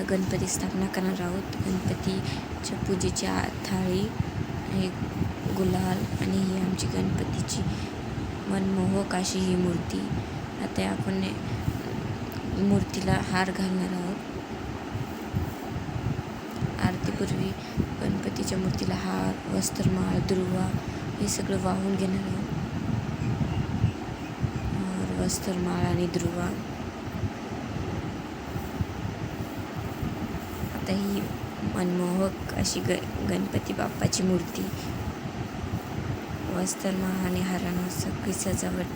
आता गणपती स्थापना करणार आहोत. गणपतीच्या पूजेची थाळी, हे गुलाल आणि ही आमची गणपतीची मनमोहक अशी ही मूर्ती. आता आपण मूर्तीला हार घालणार आहोत. आरतीपूर्वी गणपतीच्या मूर्तीला हार, वस्त्रमाळ, दुर्वा हे सगळं वाहून घेणार आहोत. वस्त्रमाळ आणि दुर्वा. आता ही मनमोहक अशी गणपती बाप्पाची मूर्ती वस्त्रमाळ आणि हारानं सगळी सजावट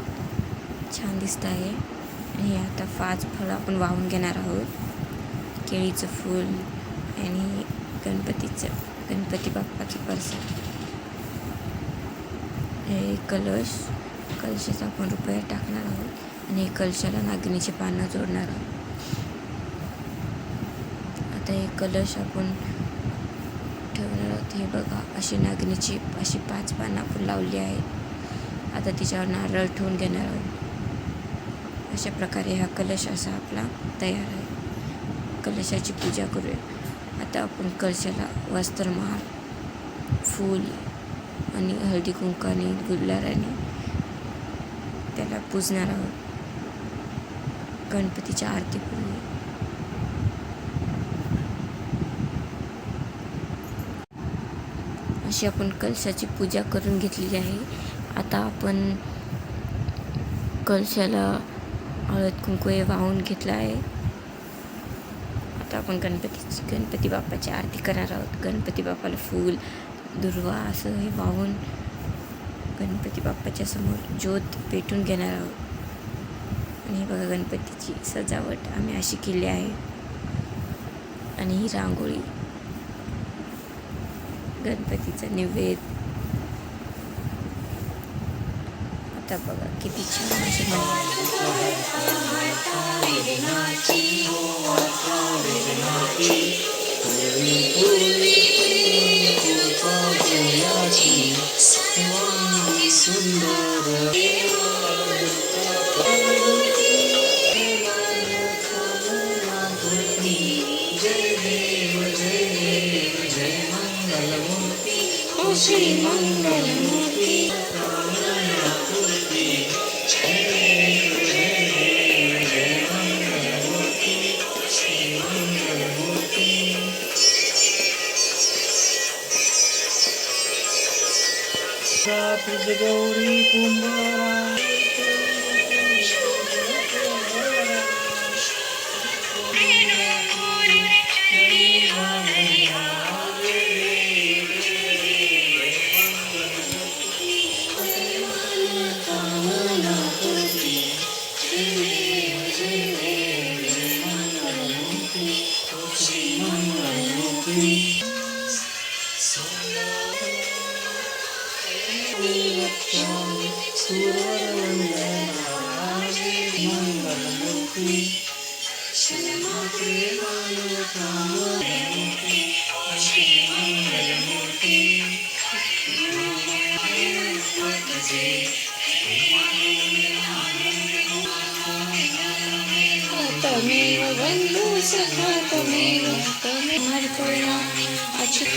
छान दिसत आहे. आणि आता 5 फळं आपण वाहून घेणार आहोत. केळीचं फूल आणि गणपती बाप्पाचं प्रसाद. हे कलशात आपण रुपया टाकणार आहोत आणि कलशाला नागिनीची पानं जोडणार आहोत. आता हे कलश आपण ठेवणार आहोत. हे बघा, अशी नागिनीची अशी 5 पानं आपण लावली आहेत. आता तिच्यावर नारळ ठेवून घेणार आहोत. अशा प्रकारे हा कलश असा आपला तयार आहे. कलशाची पूजा करूया. आता आपण कलशाला वस्त्रमाळ, फूल आणि हळदी कुंकाने गुलालाने त्याला पूजणार आहोत. गणपतीच्या आरतीपूर्वी अशी आपण कलशाची पूजा करून घेतलेली आहे. आता आपण कलशाला हळद कुंकू वाहून घेतला आहे. आता आपण गणपती बाप्पाची आरती करणार आहोत. गणपती बाप्पाला फूल, दुर्वा असं हे वाहून गणपती बाप्पाच्या समोर ज्योत पेटून घेणार आहोत. आणि हे बघा, गणपतीची सजावट आम्ही अशी केली आहे. आणि ही रांगोळी, गणपतीचा नैवेद्य. आता बघा किती छान अशी श्री मंगलमूर्ती गौरी कुंभारा तमेव बन्धु सखा तमेव समर्पया अच्युत